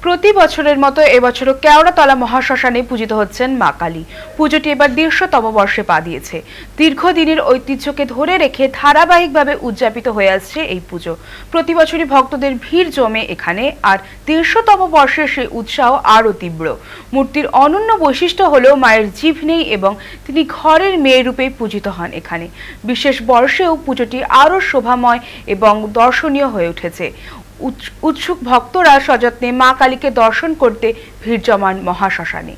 প্রতি বছরের মতো এবছরও কেওড়াতলা মহাশ্মশানে পূজিত হচ্ছেন মা কালী। পুজোটি এবার ১৫০তম বর্ষে পা দিয়েছে। দীর্ঘদিনের ঐতিহ্যকে ধরে রেখে ধারাবাহিকভাবে উদযাপিত হয়ে আসছে এই পুজো। প্রতি বছরই ভক্তদের ভিড় জমে এখানে, আর ১৫০তম বর্ষের সেই উৎসাহ আরও তীব্র। মূর্তির অনন্য বৈশিষ্ট্য হলো মায়ের জিভ নেই এবং তিনি ঘরের মেয়ে রূপে পূজিত হন এখানে। বিশেষ বর্ষেও পুজোটি আরও শোভাময় এবং দর্শনীয় হয়ে উঠেছে। উৎসুক ভক্তরা সযত্নে মা কালীকে দর্শন করতে ভিড় জমান মহাশ্মশানে।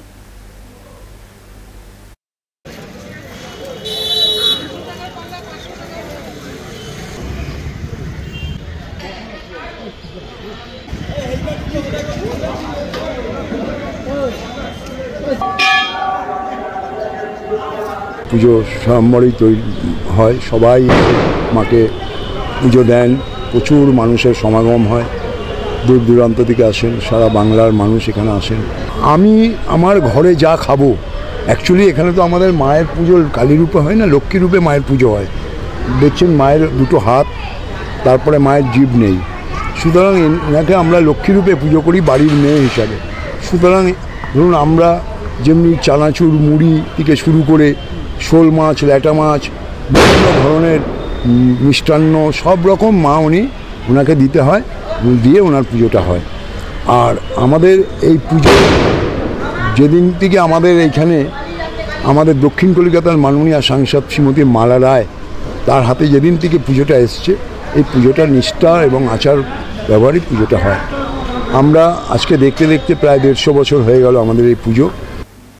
পুজো সাড়ম্বরেই তৈরি হয়, সবাই মাকে পুজো দেন, প্রচুর মানুষের সমাগম হয়, দূর দূরান্ত থেকে আসেন, সারা বাংলার মানুষ এখানে আসেন। আমি আমার ঘরে যা খাবো, অ্যাকচুয়ালি এখানে তো আমাদের মায়ের পুজো কালী রূপে হয় না, লক্ষ্মী রূপে মায়ের পুজো হয়। দেখছেন মায়ের দুটো হাত, তারপরে মায়ের জিভ নেই, সুতরাং এনাকে আমরা লক্ষ্মী রূপে পুজো করি বাড়ির মেয়ে হিসাবে। সুতরাং ধরুন আমরা যেমনি চানাচুর মুড়ি থেকে শুরু করে শোল মাছ, ল্যাটা মাছ, বিভিন্ন ধরনের মিষ্টান্ন সব রকম ওনাকে দিতে হয়, দিয়ে ওনার পুজোটা হয়। আর আমাদের এই পুজো যেদিন থেকে আমাদের এইখানে আমাদের দক্ষিণ কলকাতার মাননীয় সাংসদ শ্রীমতী মালা রায়, তার হাতে যেদিন থেকে পুজোটা এসছে, এই পুজোটা নিষ্ঠা এবং আচার ব্যবহারই পুজোটা হয়। আমরা আজকে দেখতে দেখতে প্রায় ১৫০ বছর হয়ে গেল আমাদের এই পুজো।